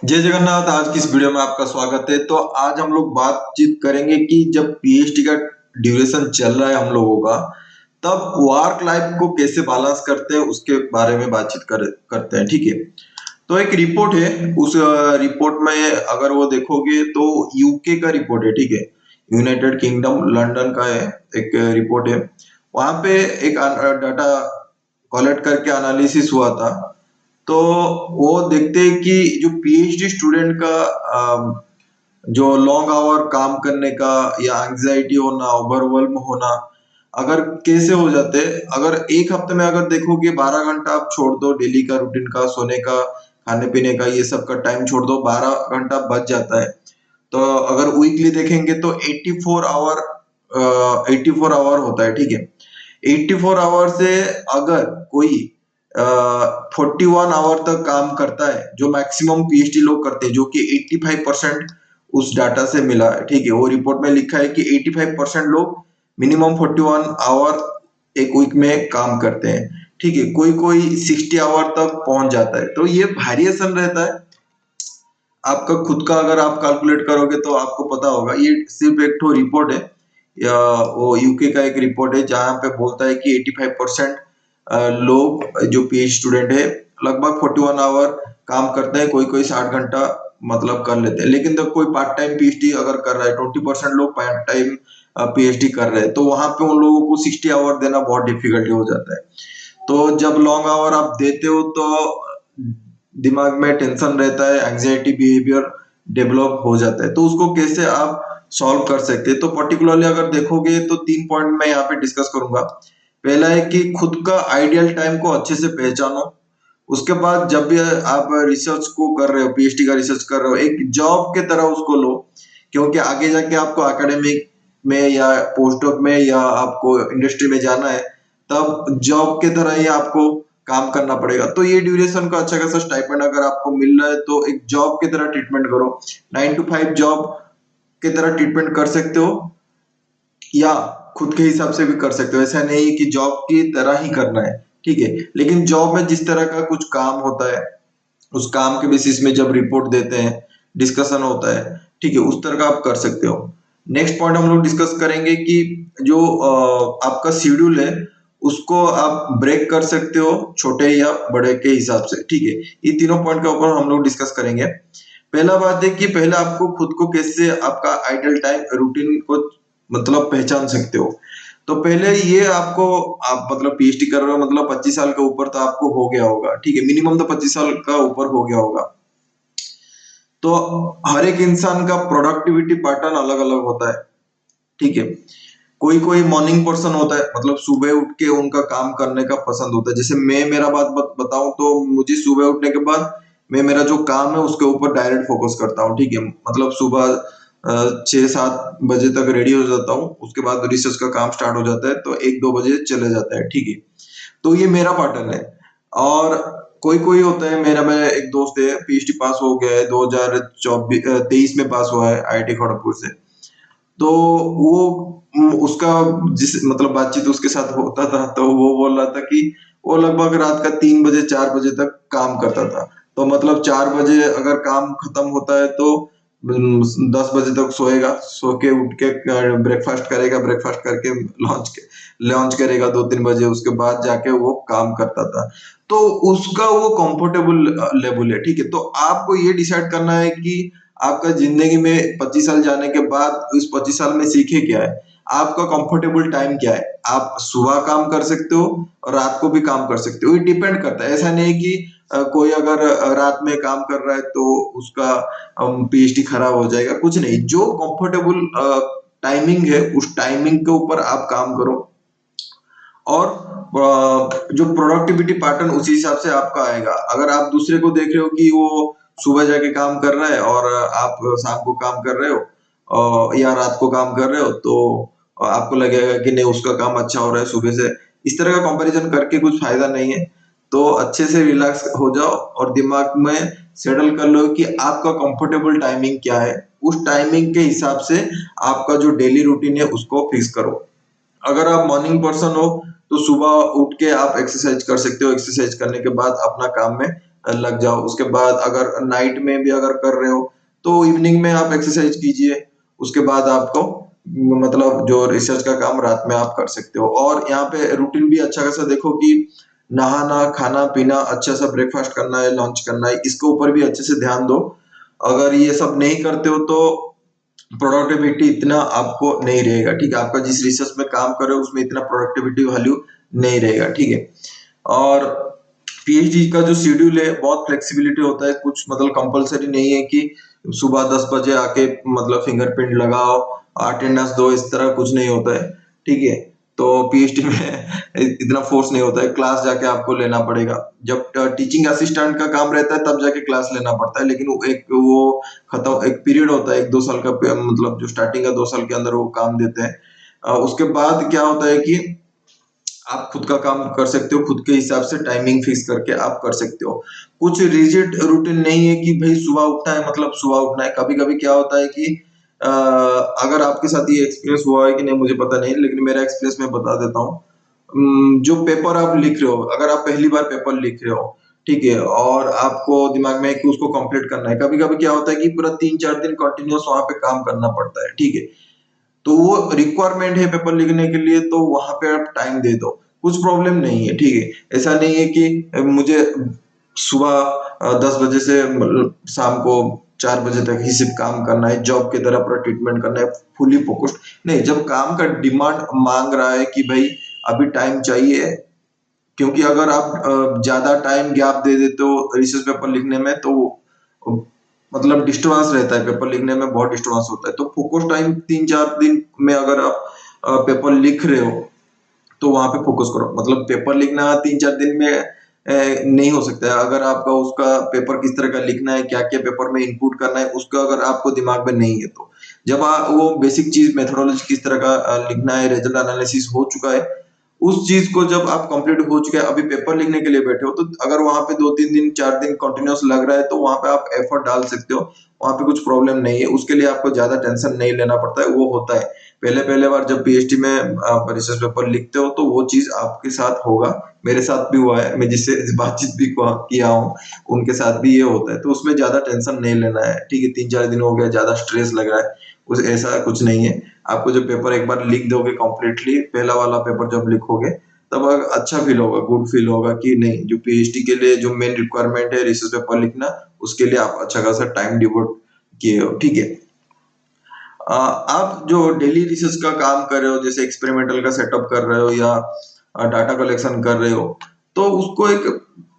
जय जगन्नाथ। आज की इस वीडियो में आपका स्वागत है। तो आज हम लोग बातचीत करेंगे कि जब पीएचडी का ड्यूरेशन चल रहा है हम लोगों का, तब वर्क लाइफ को कैसे बैलेंस करते हैं उसके बारे में बातचीत करते हैं। ठीक है। तो एक रिपोर्ट है, उस रिपोर्ट में अगर वो देखोगे तो यूके का रिपोर्ट है। ठीक है। यूनाइटेड किंगडम लंदन का है, एक रिपोर्ट है। वहां पे एक डाटा कलेक्ट करके एनालिसिस हुआ था। तो वो देखते हैं कि जो पीएचडी स्टूडेंट का जो लॉन्ग आवर काम करने का या एंग्जाइटी होना, ओवरवेल्म होना, अगर कैसे हो जाते हैं। अगर एक हफ्ते में अगर देखोगे 12 घंटा आप छोड़ दो डेली का रूटीन का, सोने का, खाने पीने का, ये सब का टाइम छोड़ दो, 12 घंटा बच जाता है। तो अगर वीकली देखेंगे तो 84 आवर होता है। ठीक है। 84 आवर से अगर कोई 41 आवर तक काम करता है, जो मैक्सिमम पीएचडी लोग करते हैं, जो कि 85% उस डाटा से मिला है। ठीक है। वो रिपोर्ट में लिखा है कि 85% लोग मिनिमम 41 आवर एक वीक में काम करते हैं। ठीक है। कोई कोई 60 आवर तक पहुंच जाता है। तो ये वेरिएशन रहता है आपका खुद का। अगर आप कैलकुलेट करोगे तो आपको पता होगा। ये सिर्फ एक तो रिपोर्ट है, या वो यूके का एक रिपोर्ट है जहां पे बोलता है कि 85% लोग जो पीएच स्टूडेंट है लगभग 41 आवर काम करते हैं। कोई कोई 60 घंटा मतलब कर लेते हैं। लेकिन जब कोई पार्ट टाइम पीएचडी अगर कर रहा है, 20% लोग पार्ट टाइम पीएचडी कर रहे हैं, तो वहां पे उन लोगों को 60 आवर देना बहुत डिफिकल्टी हो जाता है। तो जब लॉन्ग आवर आप देते हो तो दिमाग में टेंशन रहता है, एंग्जाइटी बिहेवियर डेवलप हो जाता है। तो उसको कैसे आप सॉल्व कर सकते हैं, तो पर्टिकुलरली अगर देखोगे तो 3 पॉइंट मैं यहाँ पे डिस्कस करूंगा। पहला है कि खुद का आइडियल टाइम को अच्छे से पहचानो। उसके बाद जब भी आप रिसर्च को कर रहे हो, पीएचडी का रिसर्च कर रहे हो, एक जॉब के तरह उसको लो। क्योंकि आगे जाके आपको एकेडमिक में या पोस्ट में या आपको इंडस्ट्री में जाना है, तब जॉब के तरह ही आपको काम करना पड़ेगा। तो ये ड्यूरेशन का अच्छा खासा स्टाइपेंड अगर आपको मिल रहा है तो एक जॉब की तरह ट्रीटमेंट करो। 9 to 5 जॉब की तरह ट्रीटमेंट कर सकते हो, या खुद के हिसाब से भी कर सकते हो। ऐसा नहीं कि जॉब की तरह ही करना है। ठीक है। लेकिन जॉब में जिस तरह का कुछ काम होता है, उस काम के बेसिस में जब रिपोर्ट देते हैं, डिस्कशन होता है, ठीक है, उस तरह का आप कर सकते हो। नेक्स्ट पॉइंट हम लोग डिस्कस करेंगे कि जो आपका शेड्यूल है उसको आप ब्रेक कर सकते हो, छोटे या बड़े के हिसाब से। ठीक है। ये तीनों पॉइंट के ऊपर हम लोग डिस्कस करेंगे। पहला बात है कि पहले आपको खुद को कैसे आपका आइडल टाइम रूटीन को मतलब पहचान सकते हो। तो पहले ये आपको, आप मतलब पीएचडी कर रहे हो मतलब 25 साल के ऊपर तो आपको हो गया होगा। ठीक है। मिनिमम तो 25 साल का ऊपर हो गया होगा। तो हर एक इंसान का प्रोडक्टिविटी पैटर्न अलग अलग होता है। ठीक है। कोई कोई मॉर्निंग पर्सन होता है, मतलब सुबह उठ के उनका काम करने का पसंद होता है। जैसे मैं मेरा बताऊं तो मुझे सुबह उठने के बाद मैं मेरा जो काम है उसके ऊपर डायरेक्ट फोकस करता हूँ। ठीक है। मतलब सुबह 6-7 बजे तक रेडी हो जाता हूँ, उसके बाद रिसर्च का काम स्टार्ट हो जाता है, तो 1-2 बजे चले जाता है। ठीक है। तो ये मेरा पैटर्न है। और कोई कोई होता है, मेरा मैं एक दोस्त है, पीएचडी पास हो गया है, 2023 में पास हुआ है आईआईटी खड़गपुर से। तो वो उसका जिस मतलब बातचीत उसके साथ होता था, तो वो बोल रहा था कि वो लगभग रात का 3 बजे 4 बजे तक काम करता था। तो मतलब 4 बजे अगर काम खत्म होता है तो 10 बजे तक सोएगा, सो के उठ के ब्रेकफास्ट करेगा, ब्रेकफास्ट करके लॉन्च करेगा 2-3 बजे, उसके बाद जाके वो काम करता था। तो उसका वो कंफर्टेबल लेवल है। ठीक है। तो आपको ये डिसाइड करना है कि आपका जिंदगी में 25 साल जाने के बाद इस 25 साल में सीखे क्या है, आपका कंफर्टेबल टाइम क्या है। आप सुबह काम कर सकते हो और रात को भी काम कर सकते हो। ये डिपेंड करता है। ऐसा नहीं कि कोई अगर रात में काम कर रहा है तो उसका पीएचडी खराब हो जाएगा, कुछ नहीं। जो कंफर्टेबल टाइमिंग है उस टाइमिंग के ऊपर आप काम करो, और जो प्रोडक्टिविटी पैटर्न उसी हिसाब से आपका आएगा। अगर आप दूसरे को देख रहे हो कि वो सुबह जाके काम कर रहा है और आप शाम को काम कर रहे हो, या रात को काम कर रहे हो, तो आपको लगेगा कि नहीं उसका काम अच्छा हो रहा है सुबह से। इस तरह का कंपैरिजन करके कुछ फायदा नहीं है। तो अच्छे से रिलैक्स हो जाओ और दिमाग में सेटल कर लो कि आपका कंफर्टेबल टाइमिंग क्या है। उस टाइमिंग के हिसाब से आपका जो डेली रूटीन है उसको फिक्स करो। अगर आप मॉर्निंग पर्सन हो तो सुबह उठ के आप एक्सरसाइज कर सकते हो। एक्सरसाइज करने के बाद अपना काम में लग जाओ। उसके बाद अगर नाइट में भी अगर कर रहे हो तो इवनिंग में आप एक्सरसाइज कीजिए। उसके बाद आपको मतलब जो रिसर्च का काम रात में आप कर सकते हो। और यहाँ पे रूटीन भी अच्छा खासा देखो कि नहाना, खाना-पीना, अच्छा सा ब्रेकफास्ट करना है, लंच करना है, इसके ऊपर भी अच्छे से ध्यान दो। अगर ये सब नहीं करते हो तो प्रोडक्टिविटी इतना आपको नहीं रहेगा, ठीक है? आपका जिस रिसर्च में काम कर रहे हो उसमें इतना प्रोडक्टिविटी वैल्यू नहीं रहेगा, ठीक है? और पीएचडी का जो शेड्यूल है बहुत फ्लेक्सिबिलिटी होता है, कुछ मतलब कंपल्सरी नहीं है कि सुबह 10 बजे आके मतलब फिंगरप्रिंट लगाओ, अटेंडेंस दो, इस तरह कुछ नहीं होता है, ठीक है? तो पीएचडी में इतना फोर्स नहीं होता है, क्लास जाके आपको लेना पड़ेगा। जब टीचिंग असिस्टेंट का काम रहता है तब जाके क्लास लेना पड़ता है, लेकिन वो खत्म एक पीरियड होता है 1-2 साल का मतलब जो स्टार्टिंग का 2 साल के अंदर वो काम देते हैं। उसके बाद क्या होता है कि आप खुद का काम कर सकते हो, खुद के हिसाब से टाइमिंग फिक्स करके आप कर सकते हो। कुछ रिजिड रूटीन नहीं है कि भई सुबह उठना है मतलब सुबह उठना है। कभी-कभी क्या होता है कि अगर आपके साथ ये एक्सपीरियंस हुआ है कि नहीं मुझे पता नहीं, लेकिन मेरा एक्सपीरियंस मैं बता देता हूँ। जो पेपर आप लिख रहे हो, अगर आप पहली बार पेपर लिख रहे हो, ठीक है? और आपको दिमाग में है कि उसको कंप्लीट करना है। कभी-कभी क्या होता है कि पूरा 3-4 दिन कंटीन्यूअस वहाँ पे काम करना पड़ता है, ठीक है? तो वो रिक्वायरमेंट है पेपर लिखने के लिए तो वहां पे आप टाइम दे दो, कुछ प्रॉब्लम नहीं है, ठीक है? ऐसा नहीं है कि मुझे सुबह 10 बजे से मतलब शाम को 4 बजे तक ही सिर्फ काम करना है, जॉब की तरह पूरा ट्रीटमेंट करना है, फुली फोकस्ड नहीं। जब काम का डिमांड मांग रहा है कि भाई अभी टाइम चाहिए, क्योंकि अगर आप ज्यादा टाइम गैप दे देते हो रिसर्च पेपर लिखने में तो अ, मतलब डिस्टर्बेंस रहता है, पेपर लिखने में बहुत डिस्टर्बेंस होता है। तो फोकस टाइम 3-4 दिन में अगर आप पेपर लिख रहे हो तो वहां पे फोकस करो। मतलब पेपर लिखना 3-4 दिन में नहीं हो सकता है। अगर आपका उसका पेपर किस तरह का लिखना है, क्या क्या पेपर में इनपुट करना है, उसका अगर आपको दिमाग में नहीं है तो जब वो बेसिक चीज मेथोडोलॉजी किस तरह का लिखना है, रिजल्ट एनालिसिस हो चुका है, उस चीज को जब आप कंप्लीट हो चुके हैं, अभी पेपर लिखने के लिए बैठे हो, तो अगर वहां पे 2-3 दिन 4 दिन कंटिन्यूस लग रहा है तो वहां पे आप एफर्ट डाल सकते हो। वहां पे कुछ प्रॉब्लम नहीं है, उसके लिए आपको ज्यादा टेंशन नहीं लेना पड़ता है। वो होता है पहले पहले बार जब पीएचडी में आप रिसर्च पेपर लिखते हो तो वो चीज आपके साथ होगा। मेरे साथ भी हुआ है, मैं जिससे बातचीत भी किया हूँ उनके साथ भी ये होता है। तो उसमें ज्यादा टेंशन नहीं लेना है, ठीक है? 3-4 दिन हो गया, ज्यादा स्ट्रेस लग रहा है, कुछ ऐसा कुछ नहीं है। आपको जब पेपर एक बार लिख दोगे कंप्लीटली, पहला वाला पेपर जब लिखोगे तब अच्छा फील होगा, गुड फील होगा कि नहीं, जो पीएचडी के लिए जो मेन रिक्वायरमेंट है रिसर्च पेपर लिखना, उसके लिए आप अच्छा खासा टाइम डिवोट किए हो, ठीक है? आप जो डेली रिसर्च का काम कर रहे हो, जैसे एक्सपेरिमेंटल का सेटअप कर रहे हो या डाटा कलेक्शन कर रहे हो, तो उसको एक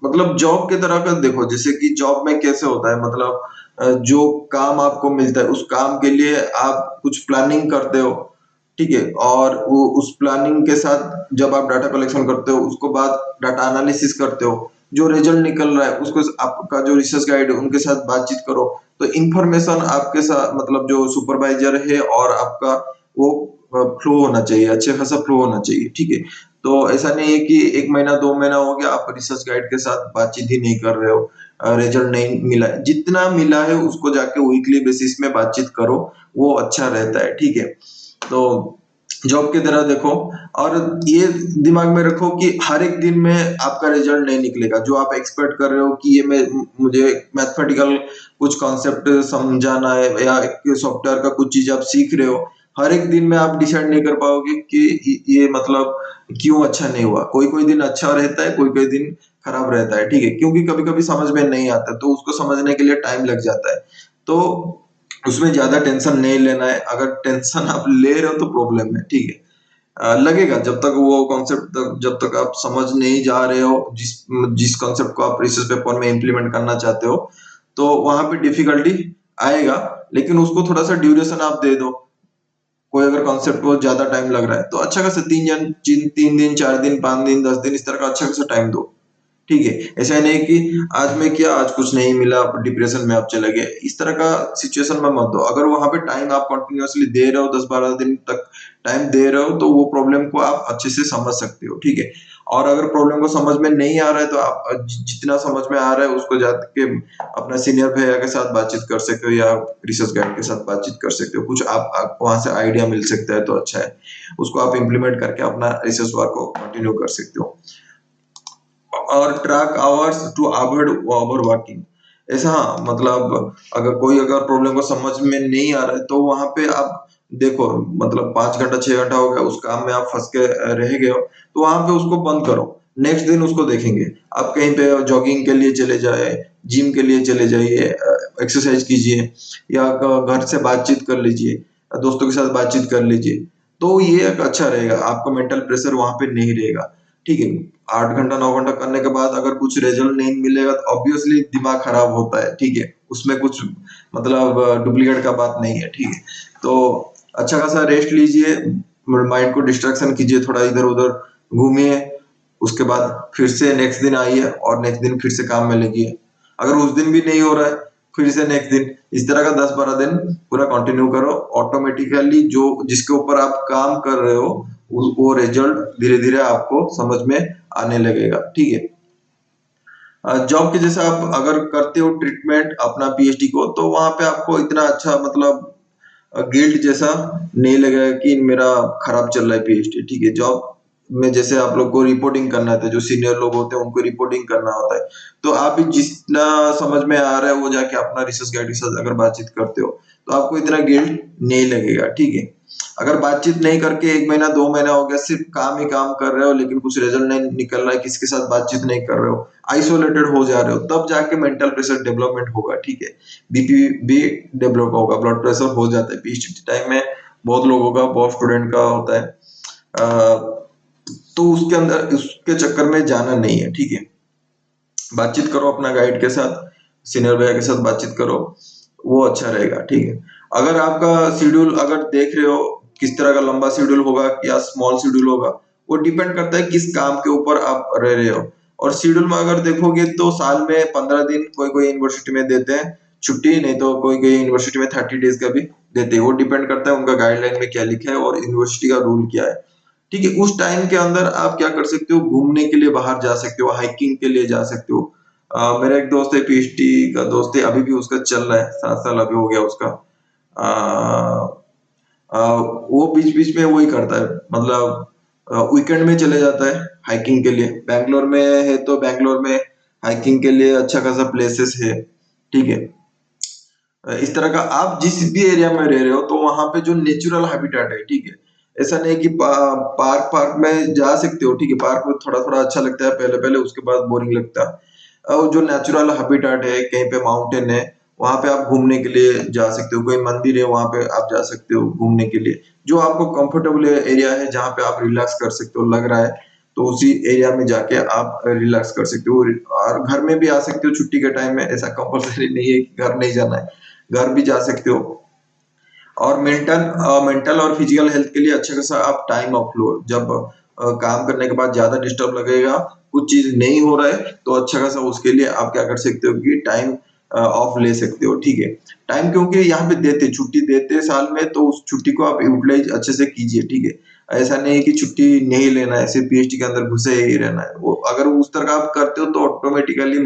मतलब जॉब की तरह का देखो। जैसे कि जॉब में कैसे होता है, मतलब जो काम आपको मिलता है उस काम के लिए आप कुछ प्लानिंग करते हो, ठीक है? और वो उस प्लानिंग के साथ जब आप डाटा कलेक्शन करते हो उसको बाद डाटा एनालिसिस करते हो, जो रिजल्ट निकल रहा है उसको आपका जो रिसर्च गाइड है उनके साथ बातचीत करो। तो इंफॉर्मेशन आपके साथ मतलब जो सुपरवाइजर है और आपका वो फ्लो होना चाहिए, अच्छे खासा फ्लो होना चाहिए, ठीक है? तो ऐसा नहीं है कि 1 महीना 2 महीना हो गया आप रिसर्च गाइड के साथ बातचीत ही नहीं कर रहे हो, रिजल्ट नहीं मिला है। जितना मिला है उसको जाके वीकली बेसिस में बातचीत करो, वो अच्छा रहता है, ठीक है? तो जॉब की तरह देखो, और ये दिमाग में रखो कि हर एक दिन में आपका रिजल्ट नहीं निकलेगा। जो आप एक्सपेक्ट कर रहे हो कि ये मैं मुझे मैथमेटिकल कुछ कॉन्सेप्ट समझाना है या एक सॉफ्टवेयर का कुछ चीज आप सीख रहे हो, हर एक दिन में आप डिसाइड नहीं कर पाओगे कि ये मतलब क्यों अच्छा नहीं हुआ। कोई कोई दिन अच्छा रहता है, कोई कोई दिन खराब रहता है, ठीक है? क्योंकि कभी कभी समझ में नहीं आता तो उसको समझने के लिए टाइम लग जाता है। तो उसमें ज्यादा टेंशन नहीं लेना है। अगर टेंशन आप ले रहे हो तो प्रॉब्लम है, ठीक है? लगेगा जब तक वो कॉन्सेप्ट तक जब तक आप समझ नहीं जा रहे हो, जिस जिस कॉन्सेप्ट को आप रिसर्च पेपर में इम्प्लीमेंट करना चाहते हो, तो वहां पे डिफिकल्टी आएगा। लेकिन उसको थोड़ा सा ड्यूरेशन आप दे दो। कोई अगर कॉन्सेप्ट को ज्यादा टाइम लग रहा है तो अच्छा खासा 3 दिन 4 दिन 5 दिन 10 दिन इस तरह का अच्छा खासा टाइम दो, ठीक है? ऐसा नहीं कि आज मैं किया आज कुछ नहीं मिला, आप डिप्रेशन में आप चले गए, इस तरह का सिचुएशन में मत दो। अगर वहां पे टाइम आप कंटिन्यूअसली दे रहे हो, 10-12 दिन तक टाइम दे रहे हो, तो वो प्रॉब्लम को आप अच्छे से समझ सकते हो, ठीक है? और अगर प्रॉब्लम को समझ में नहीं आ रहा है तो आप जितना समझ में आ रहा है उसको जाके अपना सीनियर भैया के साथ बातचीत कर सकते हो या रिसर्च गाइड के साथ बातचीत कर सकते हो। कुछ आप वहां से आइडिया मिल सकता है तो अच्छा है, उसको आप इम्प्लीमेंट करके अपना रिसर्च वर्क को कंटिन्यू कर सकते हो। और track hours to avoid over working. ऐसा, हाँ, मतलब अगर प्रॉब्लम को समझ में नहीं आ रहा है तो वहां पे आप देखो, मतलब 5 घंटा 6 घंटा हो गया उस काम में आप फंस के रह गए हो, तो वहां पे उसको बंद करो। नेक्स्ट दिन उसको देखेंगे। आप कहीं पे जॉगिंग के लिए चले जाए, जिम के लिए चले जाइए, एक्सरसाइज कीजिए, या घर से बातचीत कर लीजिए, दोस्तों के साथ बातचीत कर लीजिए। तो ये एक अच्छा रहेगा, आपका मेंटल प्रेशर वहां पे नहीं रहेगा। ठीक है। 8 घंटा 9 घंटा करने के बाद अगर कुछ रिजल्ट नहीं मिलेगा तो ऑब्वियसली दिमाग खराब होता है। ठीक है, उसमें कुछ मतलब डुप्लीकेट का बात नहीं है। ठीक है, तो अच्छा खासा रेस्ट लीजिए, माइंड को डिस्ट्रैक्शन कीजिए, थोड़ा इधर उधर घूमिए। उसके बाद फिर से नेक्स्ट दिन आइए और नेक्स्ट दिन फिर से काम में लगिए। अगर उस दिन भी नहीं हो रहा है, फिर से नेक्स्ट दिन, इस तरह का 10-12 दिन पूरा कंटिन्यू करो। ऑटोमेटिकली जो जिसके ऊपर आप काम कर रहे हो वो रिजल्ट धीरे धीरे आपको समझ में आने लगेगा। ठीक है। जॉब के जैसा आप अगर करते हो ट्रीटमेंट अपना पीएचडी को, तो वहां पे आपको इतना अच्छा मतलब गिल्ट जैसा नहीं लगेगा कि मेरा खराब चल रहा है पीएचडी। ठीक है। जॉब में जैसे आप लोग को रिपोर्टिंग करना होता है, जो सीनियर लोग होते हैं उनको रिपोर्टिंग करना होता है, तो आप भी जितना समझ में आ रहा है वो जाके अपना रिसर्च गाइड के साथ अगर बातचीत करते हो तो आपको इतना गिल्ट नहीं लगेगा। ठीक है। अगर बातचीत नहीं करके 1 महीना 2 महीना हो गया, सिर्फ काम ही काम कर रहे हो लेकिन कुछ रिजल्ट नहीं निकल रहा है, किसी के साथ बातचीत नहीं कर रहे हो, आइसोलेटेड हो जा रहे हो, तब जाके मेंटल प्रेशर डेवलपमेंट होगा। ठीक है। बीपी भी डेवलप होगा, ब्लड प्रेशर हो जाता है पीएचडी टाइम में, बहुत लोगों का, बहुत स्टूडेंट का होता है। तो उसके अंदर उसके चक्कर में जाना नहीं है। ठीक है। बातचीत करो अपना गाइड के साथ, सीनियर भैया के साथ बातचीत करो, वो अच्छा रहेगा। ठीक है। अगर आपका शेड्यूल अगर देख रहे हो किस तरह का लंबा शेड्यूल होगा या स्मॉल शेड्यूल होगा, वो डिपेंड करता है किस काम के ऊपर आप रह रहे हो। और शेड्यूल में अगर देखोगे तो साल में 15 दिन कोई कोई यूनिवर्सिटी में देते हैं छुट्टी, नहीं तो कोई कोई यूनिवर्सिटी में 30 डेज का भी देते हैं। वो डिपेंड करता है उनका गाइडलाइन में क्या लिखा है और यूनिवर्सिटी का रूल क्या है। ठीक है। उस टाइम के अंदर आप क्या कर सकते हो, घूमने के लिए बाहर जा सकते हो, हाइकिंग के लिए जा सकते हो। मेरा एक दोस्त है, पीएचडी का दोस्त है, अभी भी उसका चल रहा है, 7 साल अभी हो गया उसका। अ, अ, वो बीच बीच में वही करता है, मतलब वीकेंड में चले जाता है हाइकिंग के लिए। बैंगलोर में है तो बैंगलोर में हाइकिंग के लिए अच्छा खासा प्लेसेस है। ठीक है। इस तरह का आप जिस भी एरिया में रह रहे हो तो वहां पे जो नेचुरल हैबिटेट है। ठीक है। ऐसा नहीं कि पार्क पार्क में जा सकते हो। ठीक है। पार्क में थोड़ा थोड़ा अच्छा लगता है पहले पहले, उसके बाद बोरिंग लगता है। और जो नेचुरल हैबिटेट है, कहीं पे माउंटेन है, वहां पे आप घूमने के लिए जा सकते हो, कोई मंदिर है वहां पे आप जा सकते हो घूमने के लिए। जो आपको कंफर्टेबल एरिया है जहाँ पे आप रिलैक्स कर सकते हो लग रहा है, तो उसी एरिया में जाके आप रिलैक्स कर सकते हो। और घर में भी आ सकते हो छुट्टी के टाइम में, ऐसा कंपलसरी नहीं है कि घर नहीं जाना है, घर भी जा सकते हो। और मेंटल और फिजिकल हेल्थ के लिए अच्छा खासा आप टाइम ऑफ लो। जब काम करने के बाद ज्यादा डिस्टर्ब लगेगा, कुछ चीज नहीं हो रहा है, तो अच्छा खासा उसके लिए आप क्या कर सकते हो कि टाइम ऑफ ले सकते हो। ठीक है। टाइम क्योंकि यहाँ पे देते छुट्टी देते साल में, तो उस छुट्टी को आप यूटिलाइज अच्छे से कीजिए। ठीक है। ऐसा नहीं है कि छुट्टी नहीं लेना है, सिर्फ पीएचडी के अंदर घुसे ही रहना है। वो अगर उस तरह का आप करते हो तो ऑटोमेटिकली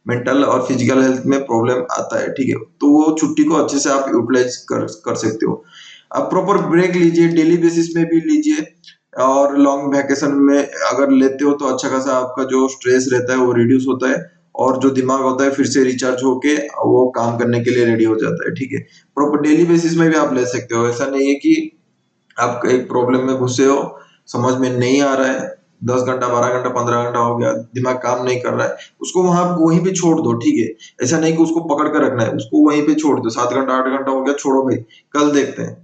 मेंटल और फिजिकल हेल्थ में प्रॉब्लम आता है। ठीक है। तो वो छुट्टी को अच्छे से आप यूटिलाइज कर सकते हो। आप प्रॉपर ब्रेक लीजिए, डेली बेसिस में भी लीजिए, और लॉन्ग वैकेशन में अगर लेते हो तो अच्छा खासा आपका जो स्ट्रेस रहता है वो रिड्यूस होता है, और जो दिमाग होता है फिर से रिचार्ज होके वो काम करने के लिए रेडी हो जाता है। ठीक है। प्रॉपर डेली बेसिस में भी आप ले सकते हो। ऐसा नहीं है कि आप एक प्रॉब्लम में घुसे हो, समझ में नहीं आ रहा है, 10 घंटा 12 घंटा 15 घंटा हो गया, दिमाग काम नहीं कर रहा है, उसको वहां वहीं पे छोड़ दो। ठीक है। ऐसा नहीं कि उसको पकड़ कर रखना है, उसको वहीं पे छोड़ दो। 7 घंटा 8 घंटा हो गया, छोड़ो भाई, कल देखते हैं।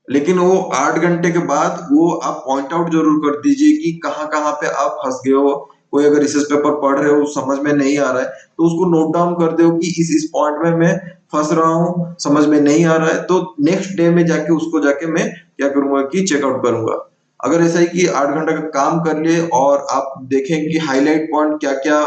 लेकिन वो 8 घंटे के बाद वो आप पॉइंट आउट जरूर कर दीजिए कि कहाँ कहाँ पे आप फंस गए हो। कोई अगर रिसर्च पेपर पढ़ रहे हो, समझ में नहीं आ रहा है, तो उसको नोट डाउन कर दो कि इस पॉइंट में मैं फंस रहा हूँ, समझ में नहीं आ रहा है। तो नेक्स्ट डे में जाके उसको जाके मैं क्या करूंगा कि चेकआउट करूंगा। अगर ऐसा है कि 8 घंटा का काम कर लिए और आप देखें कि हाईलाइट पॉइंट क्या क्या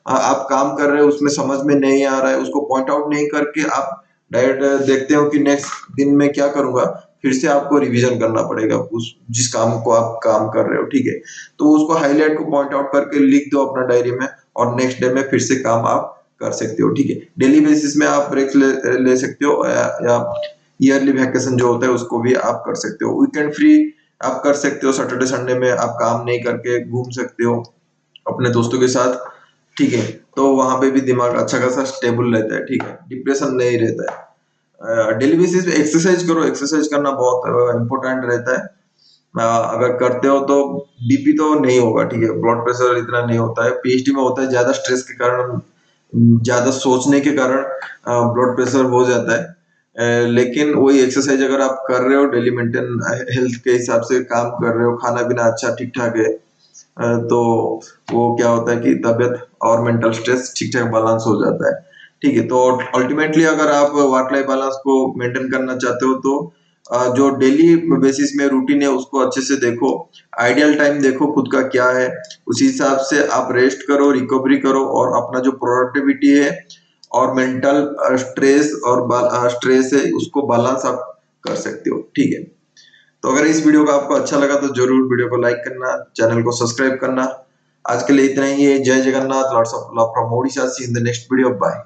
आप काम कर रहे हो उसमें समझ में नहीं आ रहा है, उसको पॉइंट आउट नहीं करके आप डायरेक्ट देखते हो कि नेक्स्ट दिन में क्या करूंगा, फिर से आपको रिवीजन करना पड़ेगा उस जिस काम को आप काम कर रहे हो। ठीक है। तो उसको हाईलाइट को पॉइंट आउट करके लिख दो अपना डायरी में, और नेक्स्ट डे में फिर से काम आप कर सकते हो। ठीक है। डेली बेसिस में आप ब्रेक ले सकते हो, या ईयरली वैकेशन जो होता है उसको भी आप कर सकते हो। वीकेंड फ्री आप कर सकते हो, सैटरडे संडे में आप काम नहीं करके घूम सकते हो। अपने दोस्तों के साथ, ठीक है, तो वहां पे भी दिमाग अच्छा खासा स्टेबल रहता है, ठीक है, डिप्रेशन नहीं रहता है। डेली बेसिस पे एक्सरसाइज करो, एक्सरसाइज करना बहुत इंपॉर्टेंट रहता है। अगर करते हो तो बीपी तो नहीं होगा, ठीक है, ब्लड प्रेशर इतना नहीं होता है, पीएचडी में होता है ज्यादा स्ट्रेस के कारण, ज्यादा सोचने के कारण ब्लड प्रेशर हो जाता है। लेकिन वही एक्सरसाइज अगर आप कर रहे हो डेली, मेंटेन हेल्थ के हिसाब से काम कर रहे हो, खाना पीना अच्छा ठीक ठाक है, तो वो क्या होता है कि तबीयत और मेंटल स्ट्रेस ठीक ठाक बैलेंस हो जाता है, ठीक है। तो अल्टीमेटली अगर आप वर्क लाइफ बैलेंस को मेंटेन करना चाहते हो तो जो डेली बेसिस में रूटीन है उसको अच्छे से देखो, आइडियल टाइम देखो खुद का क्या है, उसी हिसाब से आप रेस्ट करो, रिकवरी करो, और अपना जो प्रोडक्टिविटी है और मेंटल स्ट्रेस और स्ट्रेस है उसको बैलेंस आप कर सकते हो, ठीक है। तो अगर इस वीडियो का आपको अच्छा लगा तो जरूर वीडियो को लाइक करना, चैनल को सब्सक्राइब करना। आज के लिए इतना ही है। जय Jagannath, lots of love from Odisha. See in the next video, bye.